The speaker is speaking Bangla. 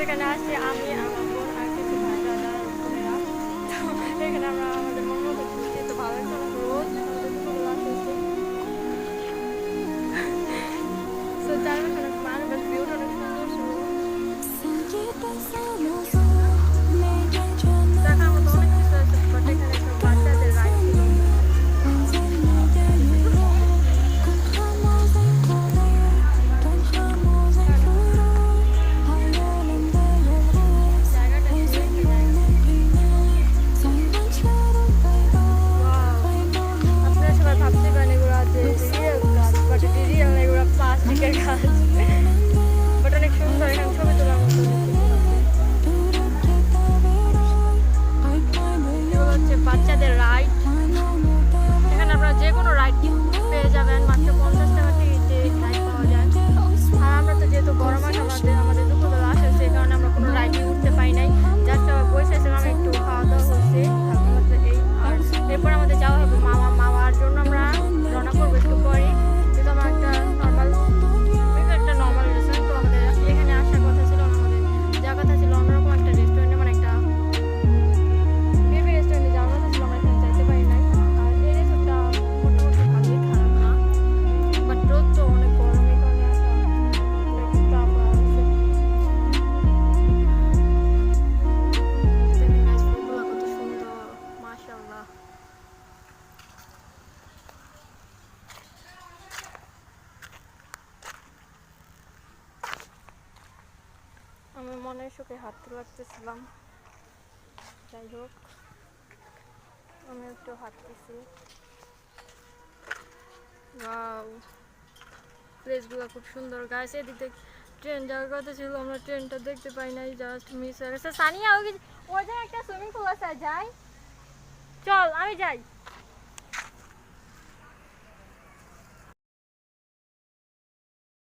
এখানে আসছি আমি আমার বোন আর কিছু ভাই দাদা বোনেরা। তো এখানে আমরা আমাদের মন মতো ঘুরছি, তো ভালো লাগছে অনেক রোদ, আমাদের দুপুর লাঞ্চ হয়েছে। তো চারপাশে অনেক মানুষ, ভিউটা অনেক সুন্দর ছিল। দেখার মতো অনেক কিছু আছে, বাট এখানে একটা বাচ্চাদের রাইড ছিল। জায়গাটা সেই একটা জায়গা। আপনারা সবাই ভাবতে পারেন এগুলো যে রিয়েল গাছ, বাট এটি রিয়েল না, এগুলো প্লাস্টিকের গাছ। বাট অনেক সুন্দর, এখানে ছবি তোলার মতো অনেক কিছু আছে। এগুলো হচ্ছে বাচ্চাদের রাইড। এখানে আপনারা যে কোনো রাইড পেয়ে যাবেন, মাত্র 50 টাকা টিকিটে রাইড পাওয়া যায়। আর আমরা তো যেহেতু বড় মাস আমাদের দুপুরবেলা আসা, সেই কারণে আমরা কোনো রাইডে উঠতে পাই নাই। জাস্ট বসেছিলাম, একটু খাওয়া দাওয়া হচ্ছে, এই। আর এরপর আমাদের যাওয়া হবে মামার জন্য আমরা রওনা করবো একটু পরে। যেহেতু আমার একটা নর্মাল রেস্টুরেন্ট, তো আমাদের এখানে আসার কথা ছিল না, আমাদের যাওয়ার কথা ছিল অন্যরকম একটা রেস্টুরেন্টে, মানে একটা বেবি রেস্টুরেন্টে যাওয়ার কথা ছিল, আমরা এখানে যাইতে পারি নাই। আর এই রেস্টুরেন্টটা মোটামুটি ভালোই, খারাপ না, বাট রোদ তো অনেক গরম, এই কারণে আসা একটু চাপ আছে। দেখেন গাইস, ফুলগুলো কত সুন্দর, মাশাআল্লাহ। আমি মনের সুখে হাঁটতে লাগতেছিলাম, যাই হোক আমি একটু হাঁটতেছি। ওয়াও, প্লেসগুলো খুব সুন্দর গাইস। এদিকে ট্রেন যাওয়ার কথা ছিল, আমরা ট্রেনটা দেখতে পাই নাই, জাস্ট মিস হয়ে গেছে। সানিয়া ওই যে একটা সুইমিং পুল আছে, যাই চল, আমি যাই।